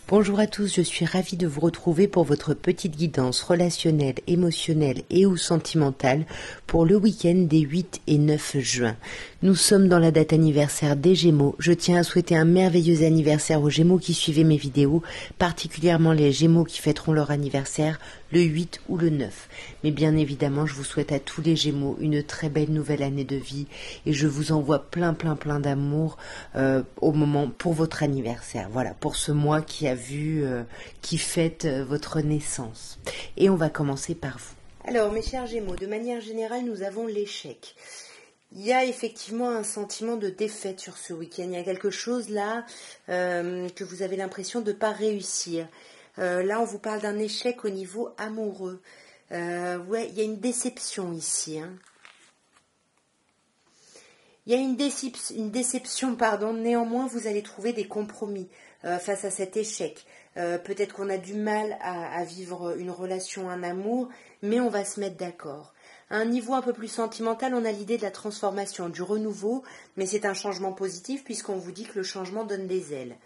Bonjour à tous, je suis ravie de vous retrouver pour votre petite guidance relationnelle, émotionnelle et ou sentimentale pour le week-end des 8 et 9 juin. Nous sommes dans la date anniversaire des Gémeaux. Je tiens à souhaiter un merveilleux anniversaire aux Gémeaux qui suivaient mes vidéos, particulièrement les Gémeaux qui fêteront leur anniversaire le 8 ou le 9. Mais bien évidemment, je vous souhaite à tous les Gémeaux une très belle nouvelle année de vie et je vous envoie plein d'amour au moment pour votre anniversaire. Voilà, pour ce mois qui fête votre naissance. Et on va commencer par vous. Alors, mes chers Gémeaux, de manière générale, nous avons l'échec. Il y a effectivement un sentiment de défaite sur ce week-end. Il y a quelque chose là que vous avez l'impression de ne pas réussir. Là, on vous parle d'un échec au niveau amoureux. Ouais, il y a une déception ici. Il y a une déception, pardon. Néanmoins, vous allez trouver des compromis face à cet échec. Peut-être qu'on a du mal à vivre une relation, un amour, mais on va se mettre d'accord. À un niveau un peu plus sentimental, on a l'idée de la transformation, du renouveau, mais c'est un changement positif puisqu'on vous dit que le changement donne des ailes.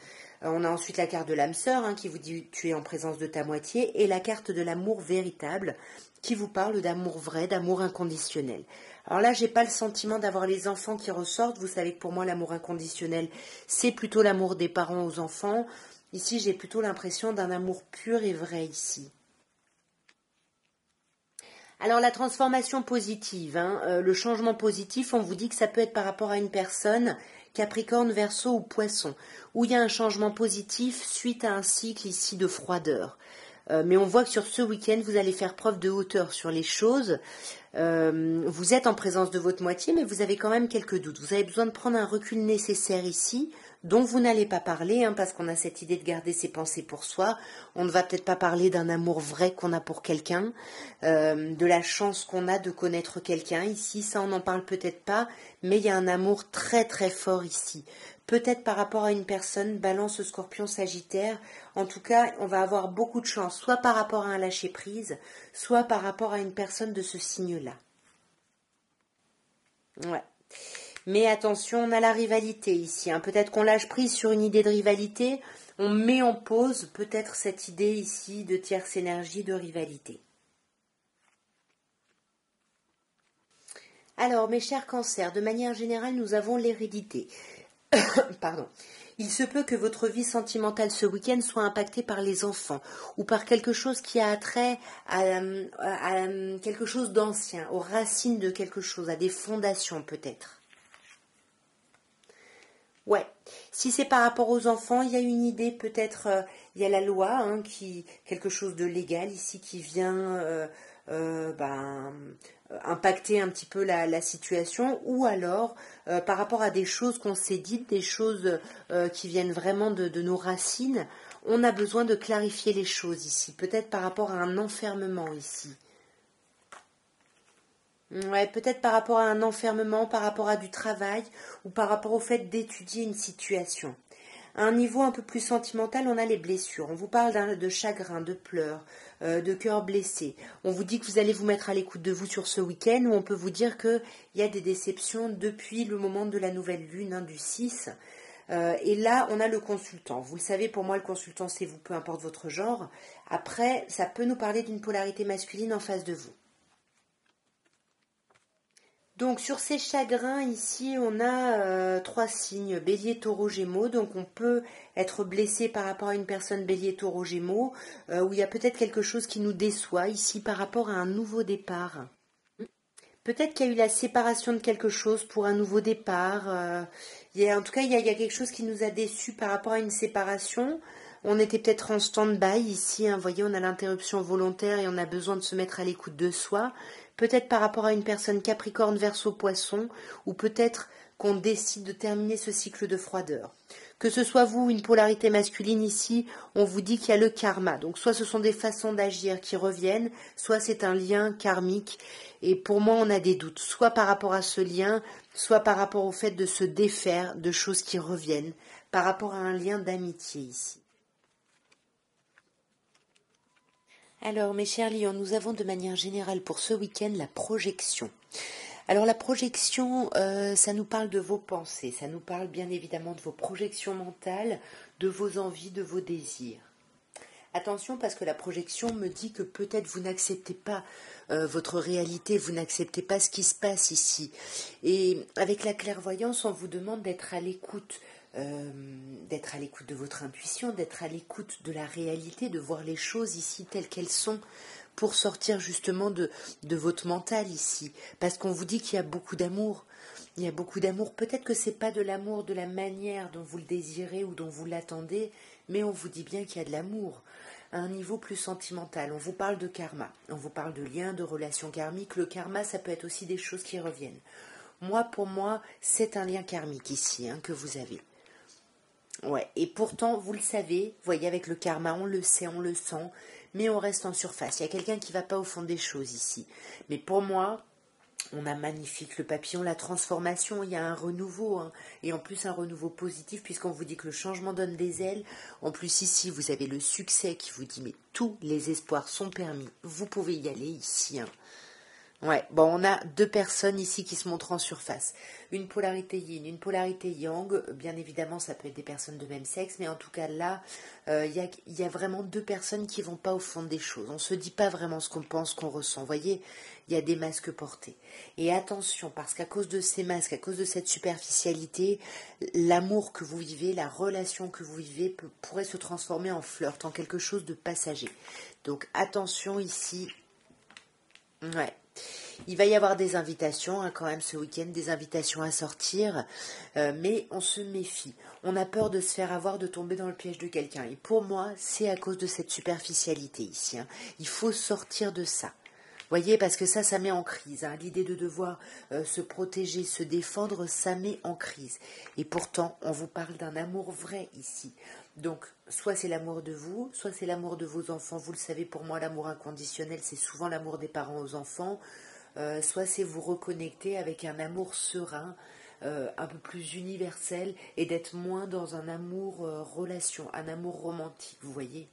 On a ensuite la carte de l'âme sœur qui vous dit tu es en présence de ta moitié et la carte de l'amour véritable qui vous parle d'amour vrai, d'amour inconditionnel. Alors là, j'ai pas le sentiment d'avoir les enfants qui ressortent. Vous savez que pour moi, l'amour inconditionnel, c'est plutôt l'amour des parents aux enfants. Ici, j'ai plutôt l'impression d'un amour pur et vrai ici. Alors la transformation positive, le changement positif, on vous dit que ça peut être par rapport à une personne, Capricorne, Verseau ou Poisson, où il y a un changement positif suite à un cycle ici de froideur. Mais on voit que sur ce week-end, vous allez faire preuve de hauteur sur les choses. Vous êtes en présence de votre moitié, mais vous avez quand même quelques doutes. Vous avez besoin de prendre un recul nécessaire ici, dont vous n'allez pas parler, parce qu'on a cette idée de garder ses pensées pour soi. On ne va peut-être pas parler d'un amour vrai qu'on a pour quelqu'un, de la chance qu'on a de connaître quelqu'un. Ici, ça on n'en parle peut-être pas, mais il y a un amour très fort ici. Peut-être par rapport à une personne, Balance, Scorpion, Sagittaire. En tout cas, on va avoir beaucoup de chance, soit par rapport à un lâcher-prise, soit par rapport à une personne de ce signe-là. Ouais. Mais attention, on a la rivalité ici. Peut-être qu'on lâche prise sur une idée de rivalité. On met en pause peut-être cette idée ici de tierce énergie, de rivalité. Alors, mes chers cancers, de manière générale, nous avons l'hérédité. Pardon. Il se peut que votre vie sentimentale ce week-end soit impactée par les enfants ou par quelque chose qui a trait à quelque chose d'ancien, aux racines de quelque chose, à des fondations peut-être. Ouais, si c'est par rapport aux enfants, il y a une idée, peut-être, il y a la loi, quelque chose de légal ici qui vient impacter un petit peu la situation, ou alors par rapport à des choses qu'on s'est dites, des choses qui viennent vraiment de nos racines, on a besoin de clarifier les choses ici, peut-être par rapport à un enfermement ici. Ouais, peut-être par rapport à un enfermement, par rapport à du travail ou par rapport au fait d'étudier une situation. À un niveau un peu plus sentimental, on a les blessures. On vous parle de chagrin, de pleurs, de cœur blessé. On vous dit que vous allez vous mettre à l'écoute de vous sur ce week-end, ou on peut vous dire qu'il y a des déceptions depuis le moment de la nouvelle lune, du 6. Et là, on a le consultant. Vous le savez, pour moi, le consultant, c'est vous, peu importe votre genre. Après, ça peut nous parler d'une polarité masculine en face de vous. Donc sur ces chagrins ici, on a 3 signes, Bélier, Taureau, Gémeaux. Donc on peut être blessé par rapport à une personne Bélier, Taureau, Gémeaux, où il y a peut-être quelque chose qui nous déçoit ici par rapport à un nouveau départ. Peut-être qu'il y a eu la séparation de quelque chose pour un nouveau départ. En tout cas, il y a quelque chose qui nous a déçus par rapport à une séparation. On était peut-être en stand-by ici. Vous voyez, on a l'interruption volontaire et on a besoin de se mettre à l'écoute de soi. Peut-être par rapport à une personne Capricorne, Verseau, Poisson, ou peut-être qu'on décide de terminer ce cycle de froideur. Que ce soit vous ou une polarité masculine ici, on vous dit qu'il y a le karma. Donc soit ce sont des façons d'agir qui reviennent, soit c'est un lien karmique. Et pour moi, on a des doutes, soit par rapport à ce lien, soit par rapport au fait de se défaire de choses qui reviennent, par rapport à un lien d'amitié ici. Alors, mes chers lions, nous avons de manière générale pour ce week-end la projection. Alors la projection, ça nous parle de vos pensées, ça nous parle bien évidemment de vos projections mentales, de vos envies, de vos désirs. Attention parce que la projection me dit que peut-être vous n'acceptez pas votre réalité, vous n'acceptez pas ce qui se passe ici. Et avec la clairvoyance, on vous demande d'être à l'écoute. D'être à l'écoute de votre intuition, d'être à l'écoute de la réalité, de voir les choses ici telles qu'elles sont pour sortir justement de votre mental ici. Parce qu'on vous dit qu'il y a beaucoup d'amour. Il y a beaucoup d'amour. Peut-être que c'est pas de l'amour de la manière dont vous le désirez ou dont vous l'attendez, mais on vous dit bien qu'il y a de l'amour à un niveau plus sentimental. On vous parle de karma, on vous parle de liens, de relations karmiques. Le karma, ça peut être aussi des choses qui reviennent. Pour moi, c'est un lien karmique ici que vous avez. Ouais, et pourtant, vous le savez, vous voyez, avec le karma, on le sait, on le sent, mais on reste en surface. Il y a quelqu'un qui ne va pas au fond des choses ici. Mais pour moi, on a magnifique le papillon, la transformation, il y a un renouveau, et en plus un renouveau positif, puisqu'on vous dit que le changement donne des ailes. En plus ici, vous avez le succès qui vous dit, mais tous les espoirs sont permis, vous pouvez y aller ici. Ouais, bon, on a deux personnes ici qui se montrent en surface. Une polarité yin, une polarité yang. Bien évidemment, ça peut être des personnes de même sexe, mais en tout cas là, il y a vraiment deux personnes qui vont pas au fond des choses. On se dit pas vraiment ce qu'on pense, qu'on ressent. Vous voyez, il y a des masques portés. Et attention, parce qu'à cause de ces masques, à cause de cette superficialité, l'amour que vous vivez, la relation que vous vivez pourrait se transformer en flirt, en quelque chose de passager. Donc attention ici. Ouais. Il va y avoir des invitations quand même ce week-end, des invitations à sortir, mais on se méfie. On a peur de se faire avoir, de tomber dans le piège de quelqu'un. Et pour moi, c'est à cause de cette superficialité ici. Il faut sortir de ça. Voyez, parce que ça met en crise. L'idée de devoir se protéger, se défendre, ça met en crise. Et pourtant, on vous parle d'un amour vrai ici. Donc, soit c'est l'amour de vous, soit c'est l'amour de vos enfants. Vous le savez, pour moi, l'amour inconditionnel, c'est souvent l'amour des parents aux enfants. Soit c'est vous reconnecter avec un amour serein, un peu plus universel, et d'être moins dans un amour relation, un amour romantique, vous voyez.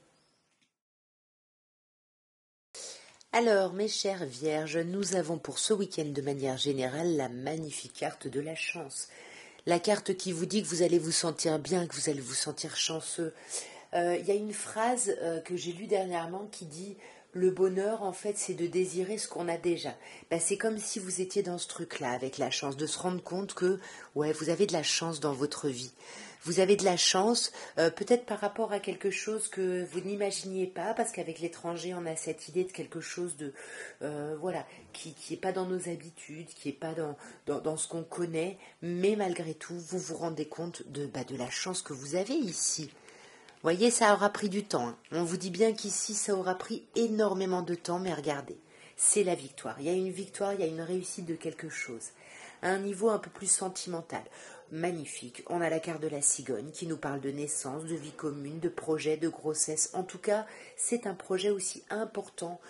Alors, mes chères vierges, nous avons pour ce week-end de manière générale la magnifique carte de la chance. La carte qui vous dit que vous allez vous sentir bien, que vous allez vous sentir chanceux. Il y a une phrase que j'ai lue dernièrement qui dit le bonheur, en fait, c'est de désirer ce qu'on a déjà. C'est comme si vous étiez dans ce truc-là, avec la chance, de se rendre compte que ouais, vous avez de la chance dans votre vie. Vous avez de la chance, peut-être par rapport à quelque chose que vous n'imaginiez pas, parce qu'avec l'étranger, on a cette idée de quelque chose de, voilà, qui n'est pas dans nos habitudes, qui n'est pas dans ce qu'on connaît, mais malgré tout, vous vous rendez compte de la chance que vous avez ici. Vous voyez, ça aura pris du temps. On vous dit bien qu'ici, ça aura pris énormément de temps, mais regardez, c'est la victoire. Il y a une victoire, il y a une réussite de quelque chose, à un niveau un peu plus sentimental. Magnifique. On a la carte de la cigogne qui nous parle de naissance, de vie commune, de projet, de grossesse. En tout cas, c'est un projet aussi important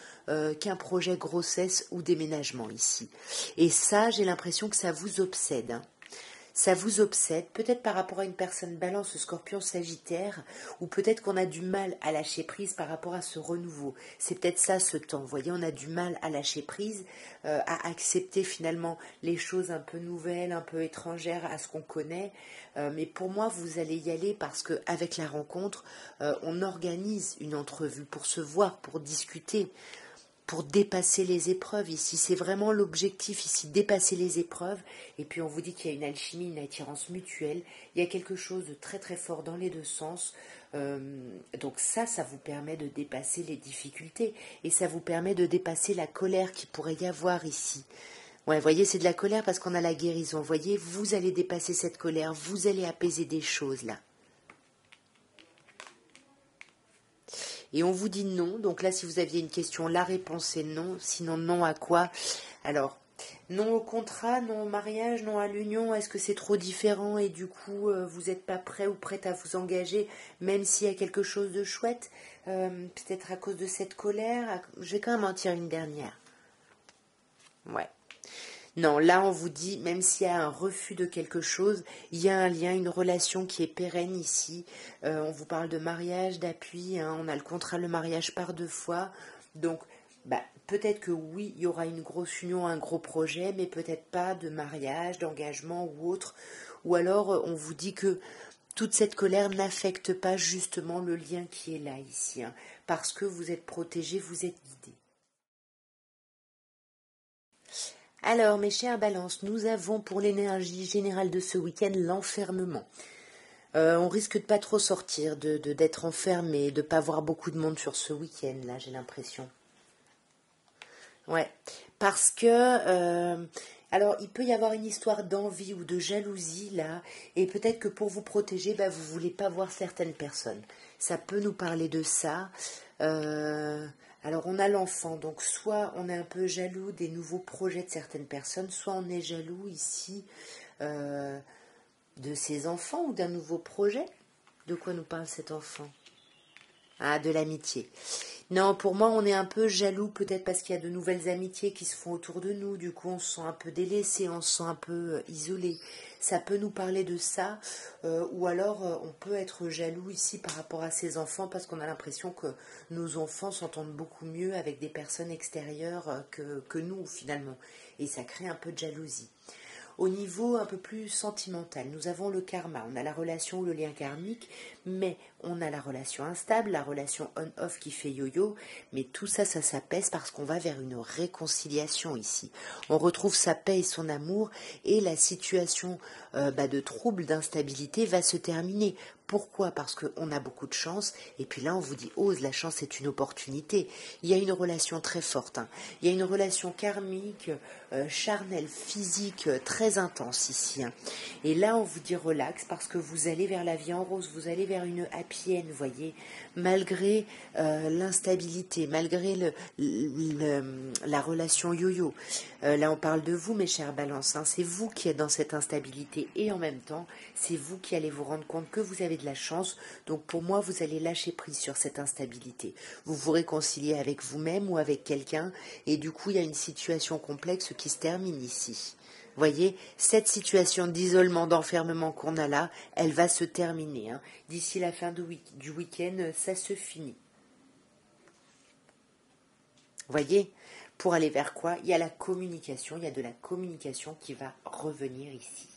qu'un projet grossesse ou déménagement ici. Et ça, j'ai l'impression que ça vous obsède. Ça vous obsède, peut-être par rapport à une personne balance, scorpion, sagittaire, ou peut-être qu'on a du mal à lâcher prise par rapport à ce renouveau. C'est peut-être ça ce temps, vous voyez, on a du mal à lâcher prise, à accepter finalement les choses un peu nouvelles, un peu étrangères à ce qu'on connaît. Mais pour moi, vous allez y aller parce qu'avec la rencontre, on organise une entrevue pour se voir, pour discuter, pour dépasser les épreuves ici. C'est vraiment l'objectif ici, dépasser les épreuves. Et puis on vous dit qu'il y a une alchimie, une attirance mutuelle. Il y a quelque chose de très très fort dans les deux sens. Donc ça vous permet de dépasser les difficultés. Et ça vous permet de dépasser la colère qu'il pourrait y avoir ici. Ouais, vous voyez, c'est de la colère parce qu'on a la guérison. Vous voyez, vous allez dépasser cette colère, vous allez apaiser des choses là. Et on vous dit non. Donc là, si vous aviez une question, la réponse est non. Sinon, non à quoi? Alors, non au contrat, non au mariage, non à l'union. Est-ce que c'est trop différent et du coup, vous n'êtes pas prêt ou prête à vous engager, même s'il y a quelque chose de chouette? Peut-être à cause de cette colère. Je vais quand même en tirer une dernière. Ouais. Non, là on vous dit, même s'il y a un refus de quelque chose, il y a un lien, une relation qui est pérenne ici. On vous parle de mariage, d'appui, on a le contrat, le mariage par 2 fois. Donc, peut-être que oui, il y aura une grosse union, un gros projet, mais peut-être pas de mariage, d'engagement ou autre. Ou alors on vous dit que toute cette colère n'affecte pas justement le lien qui est là ici, hein, parce que vous êtes protégé, vous êtes guidé. Alors, mes chers balances, nous avons pour l'énergie générale de ce week-end l'enfermement. On risque de pas trop sortir, d'être enfermé, de pas voir beaucoup de monde sur ce week-end, là, j'ai l'impression. Ouais, parce que alors il peut y avoir une histoire d'envie ou de jalousie là, et peut-être que pour vous protéger, bah, vous voulez pas voir certaines personnes. Ça peut nous parler de ça. Euh, alors on a l'enfant, donc soit on est un peu jaloux des nouveaux projets de certaines personnes, soit on est jaloux ici euh, de ses enfants ou d'un nouveau projet. De quoi nous parle cet enfant? Ah, de l'amitié. Non, pour moi, on est un peu jaloux, peut-être parce qu'il y a de nouvelles amitiés qui se font autour de nous. Du coup, on se sent un peu délaissé, on se sent un peu isolé. Ça peut nous parler de ça. Ou alors, on peut être jaloux ici par rapport à ses enfants parce qu'on a l'impression que nos enfants s'entendent beaucoup mieux avec des personnes extérieures que nous, finalement. Et ça crée un peu de jalousie. Au niveau un peu plus sentimental, nous avons le karma, on a la relation ou le lien karmique, mais on a la relation instable, la relation on-off qui fait yo-yo, mais tout ça, ça s'apaise parce qu'on va vers une réconciliation ici. On retrouve sa paix et son amour et la situation de trouble, d'instabilité va se terminer. Pourquoi? Parce qu'on a beaucoup de chance, et puis là on vous dit, ose, la chance est une opportunité. Il y a une relation très forte, hein. Il y a une relation karmique, charnelle, physique, très intense ici, hein. Et là on vous dit relax, parce que vous allez vers la vie en rose, vous allez vers une happy end, vous voyez, malgré l'instabilité, malgré la relation yo-yo. Là on parle de vous, mes chers balances, hein. C'est vous qui êtes dans cette instabilité, et en même temps, c'est vous qui allez vous rendre compte que vous avez de la chance. Donc pour moi, vous allez lâcher prise sur cette instabilité. Vous vous réconciliez avec vous-même ou avec quelqu'un, et du coup, il y a une situation complexe qui se termine ici. Voyez, cette situation d'isolement, d'enfermement qu'on a là, elle va se terminer, hein. D'ici la fin du week-end, ça se finit. Voyez, pour aller vers quoi? Il y a la communication, il y a de la communication qui va revenir ici.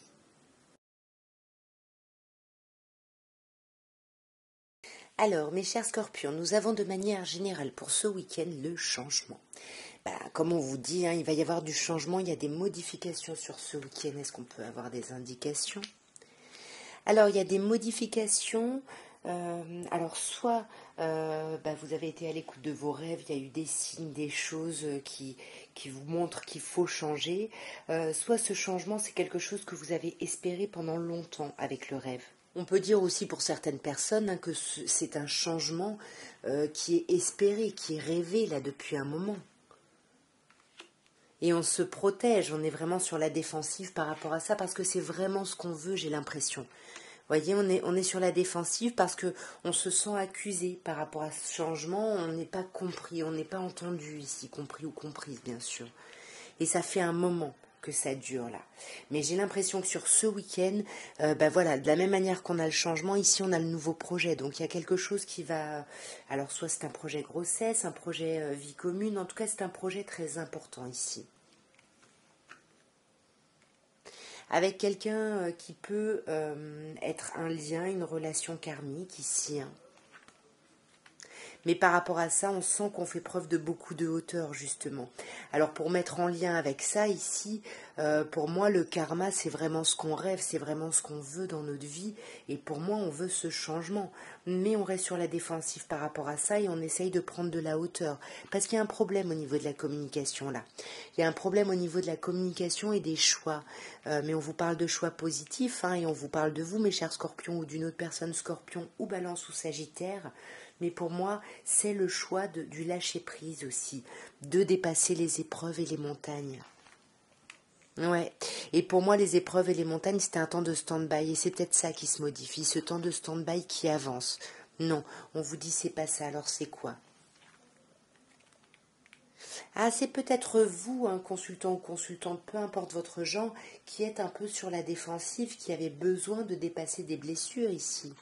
Alors, mes chers scorpions, nous avons de manière générale pour ce week-end le changement. Comme on vous dit, hein, il va y avoir du changement, il y a des modifications sur ce week-end. Est-ce qu'on peut avoir des indications? Alors, il y a des modifications. Alors, soit vous avez été à l'écoute de vos rêves, il y a eu des signes, des choses qui vous montrent qu'il faut changer. Soit ce changement, c'est quelque chose que vous avez espéré pendant longtemps avec le rêve. On peut dire aussi pour certaines personnes, hein, que c'est un changement qui est espéré, qui est rêvé là depuis un moment. Et on se protège, on est vraiment sur la défensive par rapport à ça, parce que c'est vraiment ce qu'on veut, j'ai l'impression. Vous voyez, on est sur la défensive parce que on se sent accusé par rapport à ce changement, on n'est pas compris, on n'est pas entendu ici, compris ou comprise bien sûr. Et ça fait un moment que ça dure là. Mais j'ai l'impression que sur ce week-end, voilà, de la même manière qu'on a le changement, ici on a le nouveau projet. Donc il y a quelque chose qui va... Alors soit c'est un projet grossesse, un projet vie commune, en tout cas c'est un projet très important ici. Avec quelqu'un qui peut être un lien, une relation karmique ici, hein. Mais par rapport à ça, on sent qu'on fait preuve de beaucoup de hauteur, justement. Alors pour mettre en lien avec ça, ici, pour moi, le karma, c'est vraiment ce qu'on rêve, c'est vraiment ce qu'on veut dans notre vie. Et pour moi, on veut ce changement. Mais on reste sur la défensive par rapport à ça et on essaye de prendre de la hauteur. Parce qu'il y a un problème au niveau de la communication, là. Il y a un problème au niveau de la communication et des choix. Mais on vous parle de choix positifs, hein, et on vous parle de vous, mes chers scorpions, ou d'une autre personne scorpion, ou balance, ou sagittaire. Mais pour moi, c'est le choix du lâcher-prise aussi, de dépasser les épreuves et les montagnes. Ouais, et pour moi, les épreuves et les montagnes, c'était un temps de stand-by, et c'est peut-être ça qui se modifie, ce temps de stand-by qui avance. Non, on vous dit c'est pas ça, alors c'est quoi? Ah, c'est peut-être vous, un consultant ou consultante, peu importe votre genre, qui êtes un peu sur la défensive, qui avez besoin de dépasser des blessures ici.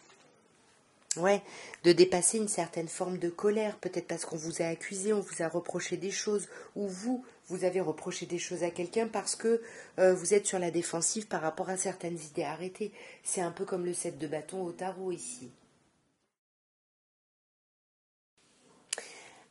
Ouais, de dépasser une certaine forme de colère, peut-être parce qu'on vous a accusé, on vous a reproché des choses, ou vous avez reproché des choses à quelqu'un parce que vous êtes sur la défensive par rapport à certaines idées arrêtées. C'est un peu comme le 7 de bâton au tarot ici.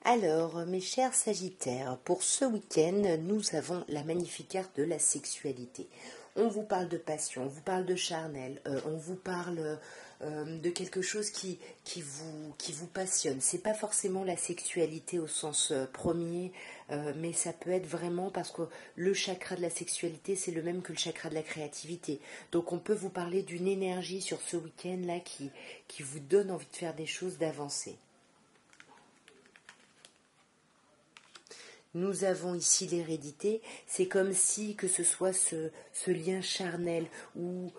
Alors, mes chers Sagittaires, pour ce week-end, nous avons la magnifique carte de la sexualité. On vous parle de passion, on vous parle de charnel, on vous parle de quelque chose qui vous passionne. C'est pas forcément la sexualité au sens premier, mais ça peut être vraiment parce que le chakra de la sexualité, c'est le même que le chakra de la créativité. Donc on peut vous parler d'une énergie sur ce week-end-là qui vous donne envie de faire des choses, d'avancer. Nous avons ici l'hérédité, c'est comme si que ce soit ce lien charnel ou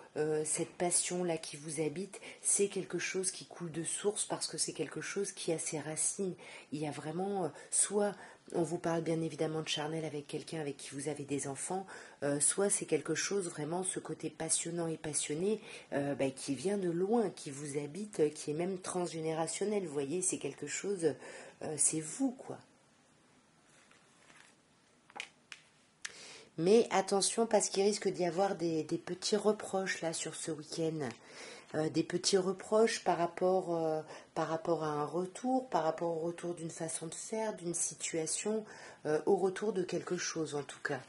cette passion-là qui vous habite, c'est quelque chose qui coule de source parce que c'est quelque chose qui a ses racines. Il y a vraiment, soit on vous parle bien évidemment de charnel avec quelqu'un avec qui vous avez des enfants, soit c'est quelque chose vraiment, ce côté passionnant et passionné qui vient de loin, qui vous habite, qui est même transgénérationnel, vous voyez, c'est quelque chose, c'est vous quoi. Mais attention parce qu'il risque d'y avoir des petits reproches là sur ce week-end. Des petits reproches par rapport à un retour, par rapport au retour d'une façon de faire, d'une situation, au retour de quelque chose en tout cas.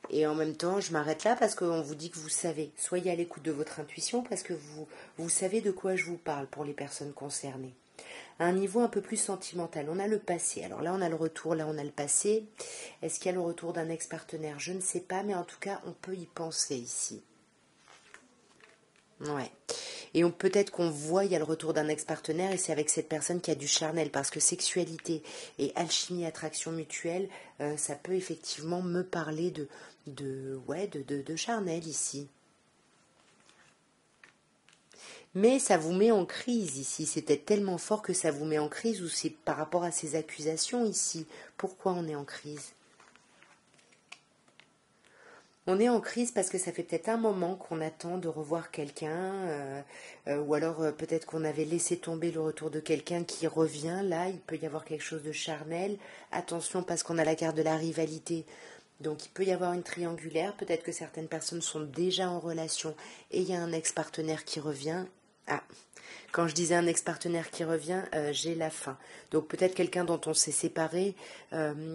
Et en même temps, je m'arrête là parce qu'on vous dit que vous savez. Soyez à l'écoute de votre intuition parce que vous savez de quoi je vous parle pour les personnes concernées. À un niveau un peu plus sentimental, on a le passé. Alors là, on a le retour, là, on a le passé. Est-ce qu'il y a le retour d'un ex-partenaire? Je ne sais pas, mais en tout cas, on peut y penser ici. Ouais. Et peut-être qu'on voit, il y a le retour d'un ex-partenaire et c'est avec cette personne qui a du charnel parce que sexualité et alchimie, attraction mutuelle, ça peut effectivement me parler de charnel ici. Mais ça vous met en crise ici. C'est peut-être tellement fort que ça vous met en crise ou c'est par rapport à ces accusations ici. Pourquoi on est en crise? On est en crise parce que ça fait peut-être un moment qu'on attend de revoir quelqu'un, ou alors peut-être qu'on avait laissé tomber le retour de quelqu'un qui revient. Là, il peut y avoir quelque chose de charnel. Attention parce qu'on a la carte de la rivalité. Donc il peut y avoir une triangulaire. Peut-être que certaines personnes sont déjà en relation et il y a un ex-partenaire qui revient. Ah, quand je disais un ex-partenaire qui revient, j'ai la fin. Donc peut-être quelqu'un dont on s'est séparé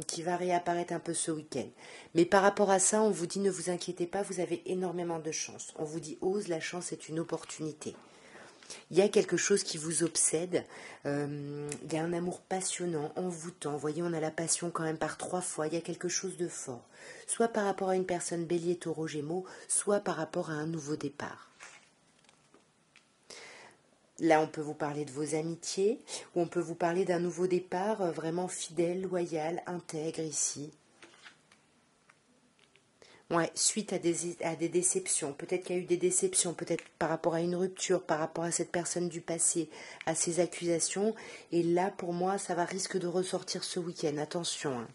qui va réapparaître un peu ce week-end. Mais par rapport à ça, on vous dit ne vous inquiétez pas, vous avez énormément de chance. On vous dit ose, la chance est une opportunité. Il y a quelque chose qui vous obsède, il y a un amour passionnant, envoûtant. Vous voyez, on a la passion quand même par 3 fois, il y a quelque chose de fort. Soit par rapport à une personne bélier, taureau, gémeaux, soit par rapport à un nouveau départ. Là, on peut vous parler de vos amitiés, ou on peut vous parler d'un nouveau départ vraiment fidèle, loyal, intègre ici. Ouais, suite à des déceptions. Peut-être qu'il y a eu des déceptions, peut-être par rapport à une rupture, par rapport à cette personne du passé, à ces accusations. Et là, pour moi, ça va risque de ressortir ce week-end. Attention, hein.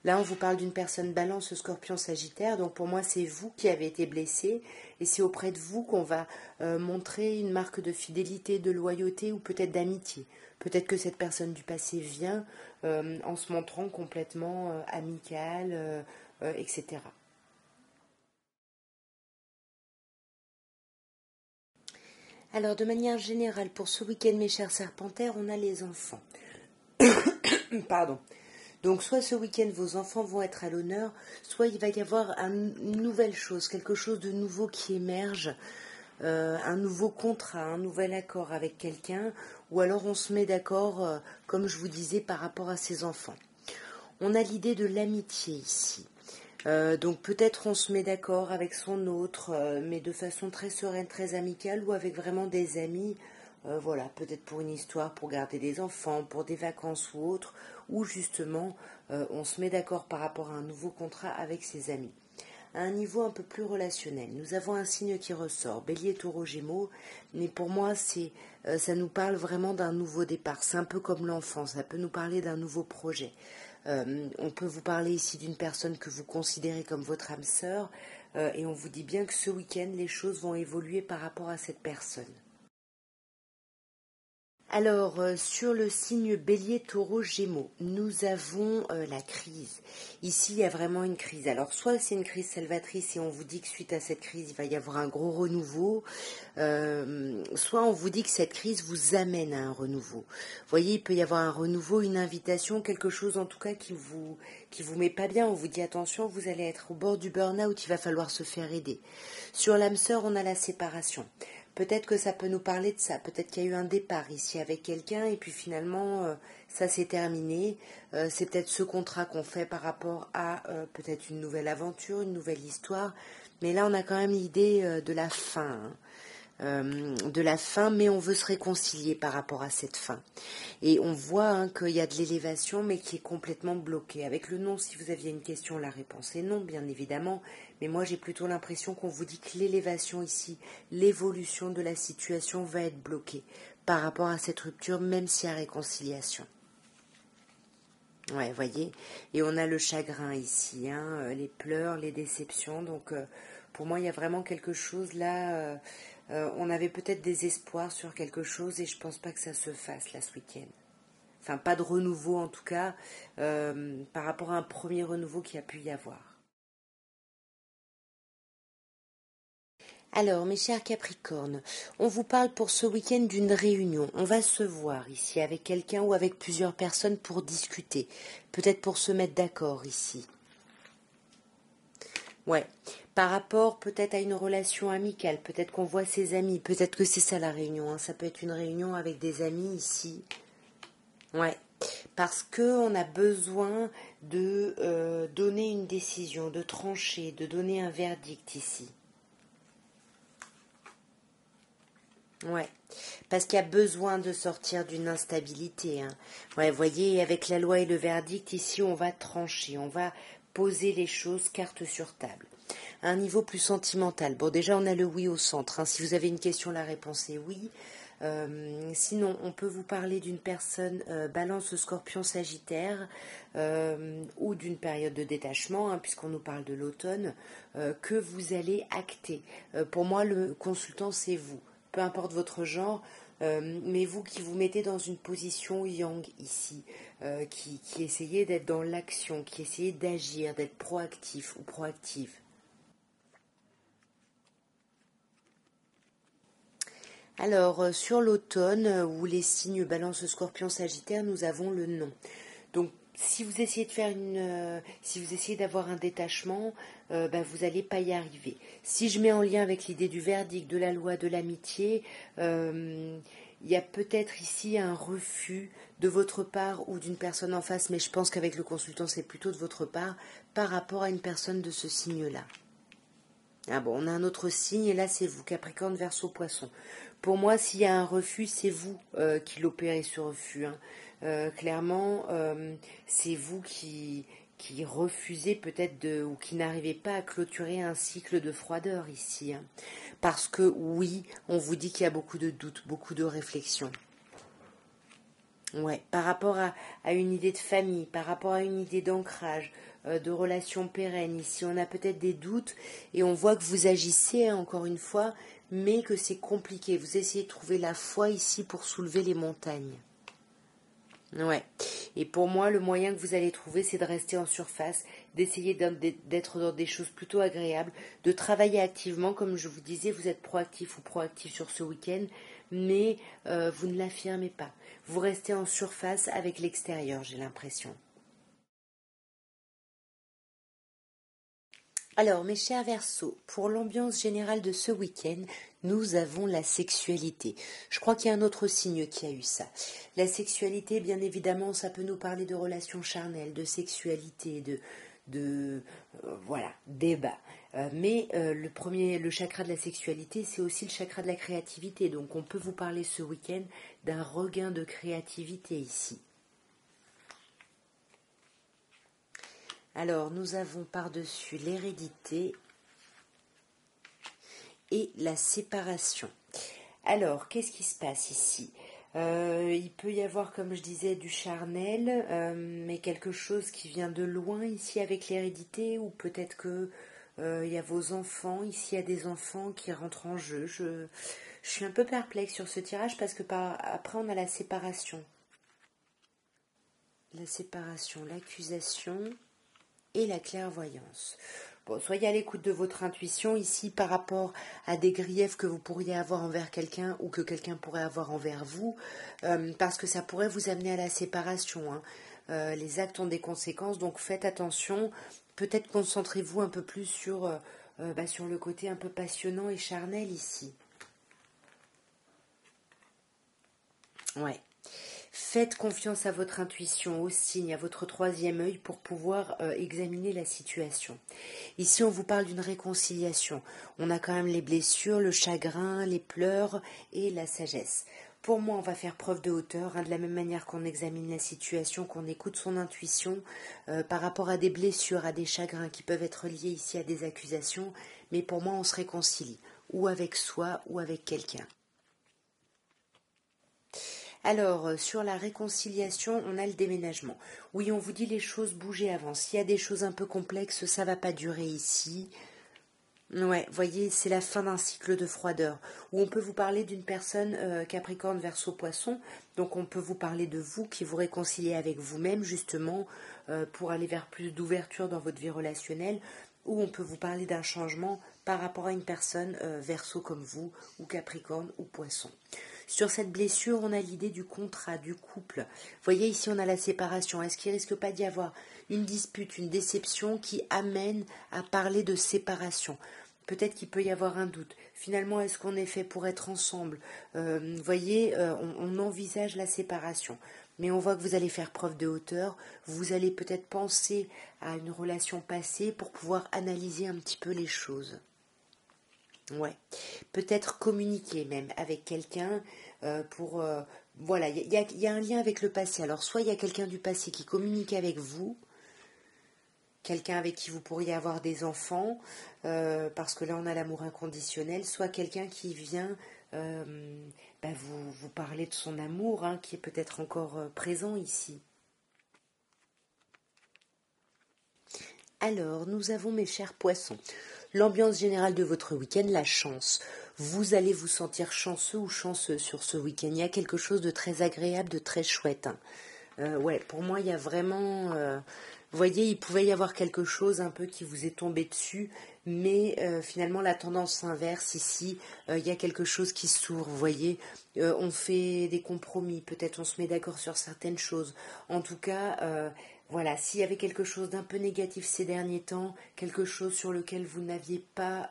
Là, on vous parle d'une personne balance, scorpion, sagittaire. Donc pour moi, c'est vous qui avez été blessé. Et c'est auprès de vous qu'on va montrer une marque de fidélité, de loyauté ou peut-être d'amitié. Peut-être que cette personne du passé vient en se montrant complètement amicale, etc. Alors, de manière générale, pour ce week-end, mes chers serpentaires, on a les enfants. Pardon. Donc soit ce week-end vos enfants vont être à l'honneur, soit il va y avoir une nouvelle chose, quelque chose de nouveau qui émerge, un nouveau contrat, un nouvel accord avec quelqu'un, ou alors on se met d'accord, comme je vous disais, par rapport à ses enfants. On a l'idée de l'amitié ici. Donc peut-être on se met d'accord avec son autre, mais de façon très sereine, très amicale, ou avec vraiment des amis. Voilà, peut-être pour une histoire, pour garder des enfants, pour des vacances ou autre, où justement on se met d'accord par rapport à un nouveau contrat avec ses amis. À un niveau un peu plus relationnel, nous avons un signe qui ressort, Bélier, Taureau, Gémeaux, mais pour moi ça nous parle vraiment d'un nouveau départ. C'est un peu comme l'enfant, ça peut nous parler d'un nouveau projet. On peut vous parler ici d'une personne que vous considérez comme votre âme sœur, et on vous dit bien que ce week-end, les choses vont évoluer par rapport à cette personne. Alors, sur le signe Bélier, Taureau, Gémeaux, nous avons la crise. Ici, il y a vraiment une crise. Alors, soit c'est une crise salvatrice et on vous dit que suite à cette crise, il va y avoir un gros renouveau, soit on vous dit que cette crise vous amène à un renouveau. Vous voyez, il peut y avoir un renouveau, une invitation, quelque chose en tout cas qui vous met pas bien. On vous dit attention, vous allez être au bord du burn-out, il va falloir se faire aider. Sur l'âme sœur, on a la séparation. Peut-être que ça peut nous parler de ça, peut-être qu'il y a eu un départ ici avec quelqu'un et puis finalement ça s'est terminé. C'est peut-être ce contrat qu'on fait par rapport à peut-être une nouvelle aventure, une nouvelle histoire. Mais là on a quand même l'idée de la fin. De la fin, mais on veut se réconcilier par rapport à cette fin. Et on voit qu'il y a de l'élévation, mais qui est complètement bloquée. Avec le non, si vous aviez une question, la réponse est non, bien évidemment. Mais moi, j'ai plutôt l'impression qu'on vous dit que l'élévation ici, l'évolution de la situation va être bloquée par rapport à cette rupture, même s'il y a réconciliation. Ouais, voyez. Et on a le chagrin ici, les pleurs, les déceptions. Donc, pour moi, il y a vraiment quelque chose là. On avait peut-être des espoirs sur quelque chose et je pense pas que ça se fasse là ce week-end. Enfin, pas de renouveau en tout cas, par rapport à un premier renouveau qui a pu y avoir. Alors, mes chers Capricornes, on vous parle pour ce week-end d'une réunion. On va se voir ici avec quelqu'un ou avec plusieurs personnes pour discuter. Peut-être pour se mettre d'accord ici. Ouais. Par rapport peut-être à une relation amicale, peut-être qu'on voit ses amis, peut-être que c'est ça la réunion. Ça peut être une réunion avec des amis ici. Ouais. Parce qu'on a besoin de donner une décision, de trancher, de donner un verdict ici. Ouais, parce qu'il y a besoin de sortir d'une instabilité. Ouais, voyez, avec la loi et le verdict, ici, on va trancher, on va poser les choses carte sur table. À un niveau plus sentimental. Bon, déjà, on a le oui au centre. Si vous avez une question, la réponse est oui. Sinon, on peut vous parler d'une personne balance, scorpion, sagittaire ou d'une période de détachement, puisqu'on nous parle de l'automne, que vous allez acter. Pour moi, le consultant, c'est vous. Peu importe votre genre, mais vous qui vous mettez dans une position yang ici, qui essayez d'être dans l'action, qui essayez d'agir, d'être proactif ou proactive. Alors, sur l'automne, où les signes balance, scorpion, sagittaire, nous avons le non. Donc, si vous essayez de faire si vous essayez d'avoir un détachement, vous n'allez pas y arriver. Si je mets en lien avec l'idée du verdict, de la loi, de l'amitié, il y a peut-être ici un refus de votre part ou d'une personne en face, mais je pense qu'avec le consultant, c'est plutôt de votre part, par rapport à une personne de ce signe-là. Ah bon, on a un autre signe, et là c'est vous, Capricorne, Verseau, Poisson. Pour moi, s'il y a un refus, c'est vous qui l'opérez ce refus. Clairement, c'est vous qui refusez peut-être ou qui n'arrivez pas à clôturer un cycle de froideur ici. Parce que oui, on vous dit qu'il y a beaucoup de doutes, beaucoup de réflexions. Ouais, par rapport à une idée de famille, par rapport à une idée d'ancrage, de relations pérennes. Ici, on a peut-être des doutes et on voit que vous agissez, encore une fois, mais que c'est compliqué. Vous essayez de trouver la foi ici pour soulever les montagnes. Ouais. Et pour moi, le moyen que vous allez trouver, c'est de rester en surface, d'essayer d'être dans des choses plutôt agréables, de travailler activement. Comme je vous disais, vous êtes proactif ou proactif sur ce week-end, mais vous ne l'affirmez pas. Vous restez en surface avec l'extérieur, j'ai l'impression. Alors, mes chers Verseaux, pour l'ambiance générale de ce week-end, nous avons la sexualité. Je crois qu'il y a un autre signe qui a eu ça. La sexualité, bien évidemment, ça peut nous parler de relations charnelles, de sexualité, voilà, débat. Mais le chakra de la sexualité, c'est aussi le chakra de la créativité. Donc, on peut vous parler ce week-end d'un regain de créativité ici. Alors, nous avons par-dessus l'hérédité et la séparation. Alors, qu'est-ce qui se passe ici ? Il peut y avoir, comme je disais, du charnel, mais quelque chose qui vient de loin ici avec l'hérédité, ou peut-être que Il y a vos enfants, ici il y a des enfants qui rentrent en jeu. Je suis un peu perplexe sur ce tirage parce que après on a la séparation. La séparation, l'accusation et la clairvoyance. Bon, soyez à l'écoute de votre intuition ici par rapport à des griefs que vous pourriez avoir envers quelqu'un ou que quelqu'un pourrait avoir envers vous, parce que ça pourrait vous amener à la séparation, hein. Les actes ont des conséquences, donc faites attention. Peut-être concentrez-vous un peu plus sur le côté un peu passionnant et charnel ici. Ouais. Faites confiance à votre intuition, au signe, à votre troisième œil pour pouvoir examiner la situation. Ici, on vous parle d'une réconciliation. On a quand même les blessures, le chagrin, les pleurs et la sagesse. Pour moi, on va faire preuve de hauteur, hein, de la même manière qu'on examine la situation, qu'on écoute son intuition par rapport à des blessures, à des chagrins qui peuvent être liés ici à des accusations. Mais pour moi, on se réconcilie, ou avec soi, ou avec quelqu'un. Alors, sur la réconciliation, on a le déménagement. Oui, on vous dit les choses, bougez avant. S'il y a des choses un peu complexes, ça va pas durer ici. Ouais, voyez, c'est la fin d'un cycle de froideur, où on peut vous parler d'une personne Capricorne, Verseau, Poisson, donc on peut vous parler de vous, qui vous réconciliez avec vous-même, justement, pour aller vers plus d'ouverture dans votre vie relationnelle, ou on peut vous parler d'un changement par rapport à une personne Verseau comme vous, ou Capricorne, ou Poisson. Sur cette blessure, on a l'idée du contrat, du couple. Vous voyez, ici, on a la séparation. Est-ce qu'il risque pas d'y avoir une dispute, une déception qui amène à parler de séparation? Peut-être qu'il peut y avoir un doute. Finalement, est-ce qu'on est fait pour être ensemble? Vous voyez, on envisage la séparation. Mais on voit que vous allez faire preuve de hauteur. Vous allez peut-être penser à une relation passée pour pouvoir analyser un petit peu les choses. Ouais, peut-être communiquer même avec quelqu'un pour... voilà, il y a un lien avec le passé. Alors, soit il y a quelqu'un du passé qui communique avec vous, quelqu'un avec qui vous pourriez avoir des enfants, parce que là on a l'amour inconditionnel, soit quelqu'un qui vient vous parler de son amour, hein, qui est peut-être encore présent ici. Alors, nous avons, mes chers poissons, l'ambiance générale de votre week-end, la chance. Vous allez vous sentir chanceux ou chanceuse sur ce week-end. Il y a quelque chose de très agréable, de très chouette, hein. Ouais, pour moi, il y a vraiment... vous voyez, il pouvait y avoir quelque chose un peu qui vous est tombé dessus, mais finalement, la tendance s'inverse ici. Il y a quelque chose qui s'ouvre, vous voyez. On fait des compromis, peut-être on se met d'accord sur certaines choses. En tout cas, voilà, s'il y avait quelque chose d'un peu négatif ces derniers temps, quelque chose sur lequel vous n'aviez pas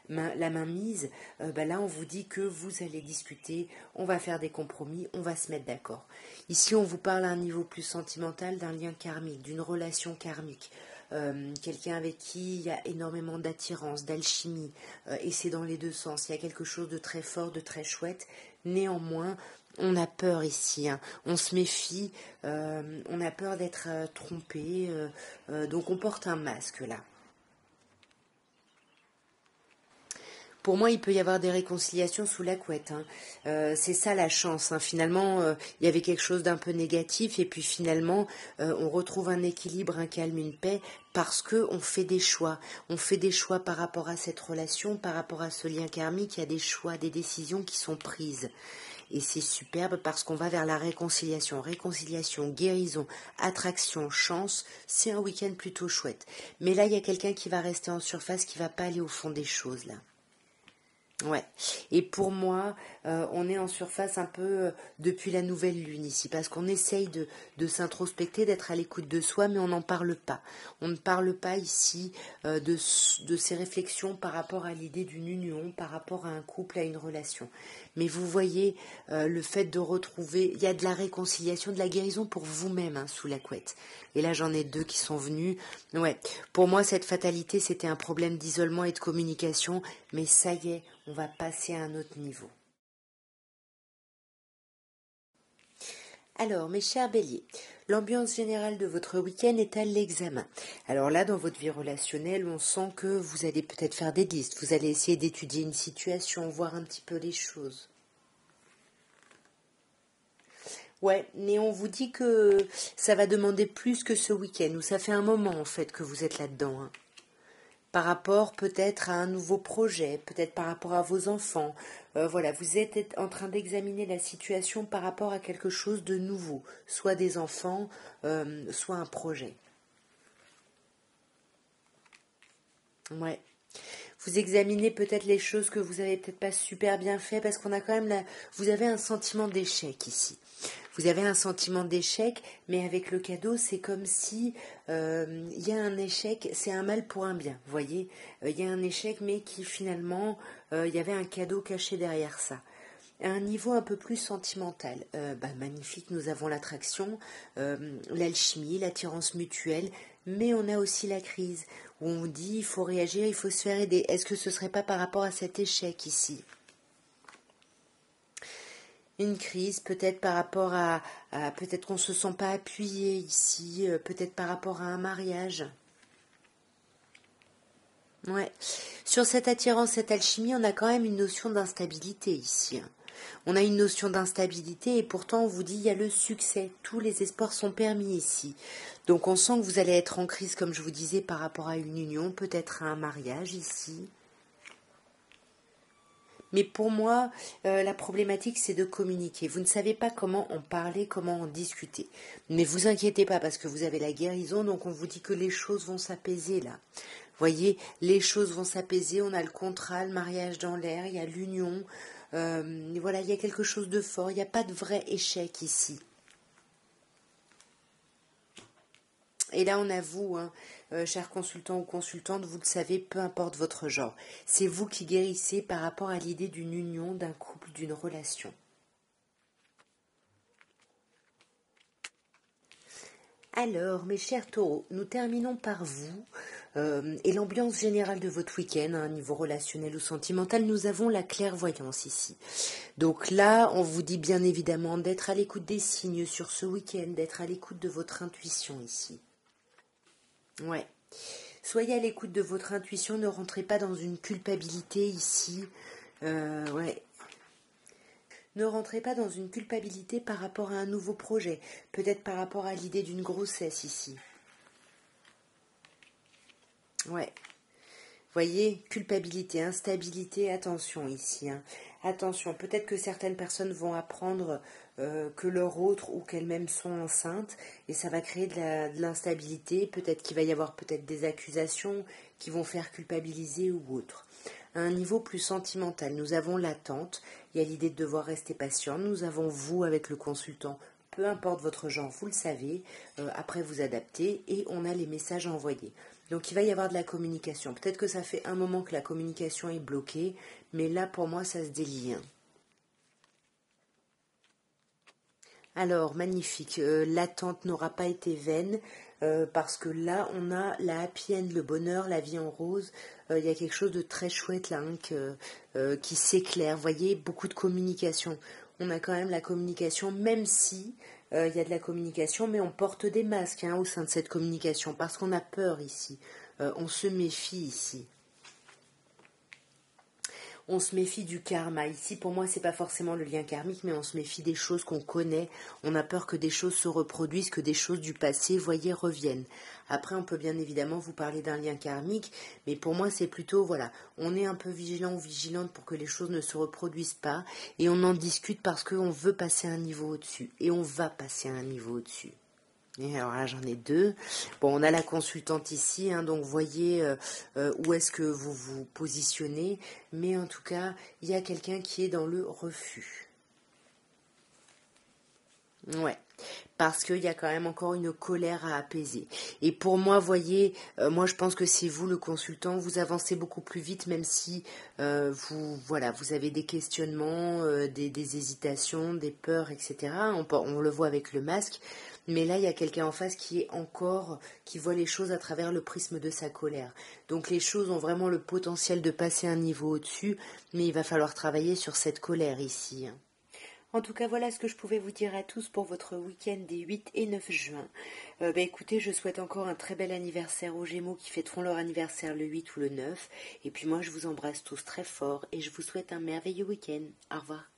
la main mise, là on vous dit que vous allez discuter, on va faire des compromis, on va se mettre d'accord. Ici on vous parle à un niveau plus sentimental d'un lien karmique, d'une relation karmique. Quelqu'un avec qui il y a énormément d'attirance, d'alchimie, et c'est dans les deux sens. Il y a quelque chose de très fort, de très chouette. Néanmoins, on a peur ici, hein. On se méfie, on a peur d'être trompé, donc on porte un masque là. Pour moi, il peut y avoir des réconciliations sous la couette, hein. C'est ça la chance, hein. Finalement, il y avait quelque chose d'un peu négatif et puis finalement, on retrouve un équilibre, un calme, une paix parce que on fait des choix. On fait des choix par rapport à cette relation, par rapport à ce lien karmique. Il y a des choix, des décisions qui sont prises. Et c'est superbe parce qu'on va vers la réconciliation. Réconciliation, guérison, attraction, chance. C'est un week-end plutôt chouette. Mais là, il y a quelqu'un qui va rester en surface, qui va pas aller au fond des choses, là. Ouais. Et pour moi, on est en surface un peu depuis la nouvelle lune ici, parce qu'on essaye de s'introspecter, d'être à l'écoute de soi, mais on n'en parle pas. On ne parle pas ici de ces réflexions par rapport à l'idée d'une union, par rapport à un couple, à une relation. Mais vous voyez, le fait de retrouver, il y a de la réconciliation, de la guérison pour vous-même, hein, sous la couette. Et là, j'en ai deux qui sont venus. Ouais. Pour moi, cette fatalité, c'était un problème d'isolement et de communication, mais ça y est, on va passer à un autre niveau. Alors, mes chers béliers, l'ambiance générale de votre week-end est à l'examen. Alors là, dans votre vie relationnelle, on sent que vous allez peut-être faire des listes, vous allez essayer d'étudier une situation, voir un petit peu les choses. Ouais, mais on vous dit que ça va demander plus que ce week-end, ou ça fait un moment en fait que vous êtes là-dedans, hein. par rapport peut-être à un nouveau projet, peut-être par rapport à vos enfants. Voilà, vous êtes en train d'examiner la situation par rapport à quelque chose de nouveau, soit des enfants, soit un projet. Ouais. Vous examinez peut-être les choses que vous avez peut-être pas super bien fait parce qu'on a quand même vous avez un sentiment d'échec ici. Vous avez un sentiment d'échec, mais avec le cadeau, c'est comme si il y a un échec, c'est un mal pour un bien. Vous voyez, il y a un échec, mais qui finalement, il y avait un cadeau caché derrière ça. À un niveau un peu plus sentimental, magnifique, nous avons l'attraction, l'alchimie, l'attirance mutuelle, mais on a aussi la crise, où on dit il faut réagir, il faut se faire aider. Est-ce que ce serait pas par rapport à cet échec ici? Une crise, peut-être par rapport à peut-être qu'on ne se sent pas appuyé ici, peut-être par rapport à un mariage. Ouais. Sur cette attirance, cette alchimie, on a quand même une notion d'instabilité ici. On a une notion d'instabilité et pourtant on vous dit il y a le succès. Tous les espoirs sont permis ici. Donc on sent que vous allez être en crise, comme je vous disais, par rapport à une union, peut-être à un mariage ici. Mais pour moi, la problématique, c'est de communiquer. Vous ne savez pas comment en parler, comment en discuter. Mais vous inquiétez pas parce que vous avez la guérison, donc on vous dit que les choses vont s'apaiser là. Voyez, les choses vont s'apaiser, on a le contrat, le mariage dans l'air, il y a l'union, voilà, il y a quelque chose de fort, il n'y a pas de vrai échec ici. Et là, on a vous, hein, chers consultants ou consultantes, vous le savez, peu importe votre genre. C'est vous qui guérissez par rapport à l'idée d'une union, d'un couple, d'une relation. Alors, mes chers taureaux, nous terminons par vous et l'ambiance générale de votre week-end, hein, niveau relationnel ou sentimental. Nous avons la clairvoyance ici. Donc là, on vous dit bien évidemment d'être à l'écoute des signes sur ce week-end, d'être à l'écoute de votre intuition ici. Ouais. Soyez à l'écoute de votre intuition, ne rentrez pas dans une culpabilité ici. Ouais. Ne rentrez pas dans une culpabilité par rapport à un nouveau projet, peut-être par rapport à l'idée d'une grossesse ici. Ouais. Voyez, culpabilité, instabilité, attention ici. Hein. Attention, peut-être que certaines personnes vont apprendre que leur autre ou qu'elles-mêmes sont enceintes et ça va créer de l'instabilité. Peut-être qu'il va y avoir peut-être des accusations qui vont faire culpabiliser ou autre. À un niveau plus sentimental, nous avons l'attente, il y a l'idée de devoir rester patient. Nous avons vous avec le consultant. Peu importe votre genre, vous le savez, après vous adaptez et on a les messages envoyés. Donc il va y avoir de la communication. Peut-être que ça fait un moment que la communication est bloquée, mais là pour moi ça se délie. Alors magnifique, l'attente n'aura pas été vaine parce que là on a la happy end, le bonheur, la vie en rose. Il y a quelque chose de très chouette là qui s'éclaire. Vous voyez, beaucoup de communication. On a quand même la communication, même si il y a de la communication, mais on porte des masques au sein de cette communication parce qu'on a peur ici. On se méfie ici. On se méfie du karma. Ici, pour moi, c'est pas forcément le lien karmique, mais on se méfie des choses qu'on connaît. On a peur que des choses se reproduisent, que des choses du passé, voyez, reviennent. Après, on peut bien évidemment vous parler d'un lien karmique, mais pour moi, c'est plutôt, voilà, on est un peu vigilant ou vigilante pour que les choses ne se reproduisent pas, et on en discute parce qu'on veut passer un niveau au-dessus, et on va passer à un niveau au-dessus. Et alors là, j'en ai deux. Bon, on a la consultante ici, donc voyez où est-ce que vous vous positionnez. Mais en tout cas, il y a quelqu'un qui est dans le refus. Ouais, parce qu'il y a quand même encore une colère à apaiser. Et pour moi, voyez, moi je pense que c'est vous le consultant, vous avancez beaucoup plus vite, même si vous avez des questionnements, des hésitations, des peurs, etc. On le voit avec le masque. Mais là, il y a quelqu'un en face qui voit les choses à travers le prisme de sa colère. Donc les choses ont vraiment le potentiel de passer un niveau au-dessus, mais il va falloir travailler sur cette colère ici. En tout cas, voilà ce que je pouvais vous dire à tous pour votre week-end des 8 et 9 juin. Écoutez, je souhaite encore un très bel anniversaire aux Gémeaux qui fêteront leur anniversaire le 8 ou le 9. Et puis moi, je vous embrasse tous très fort et je vous souhaite un merveilleux week-end. Au revoir.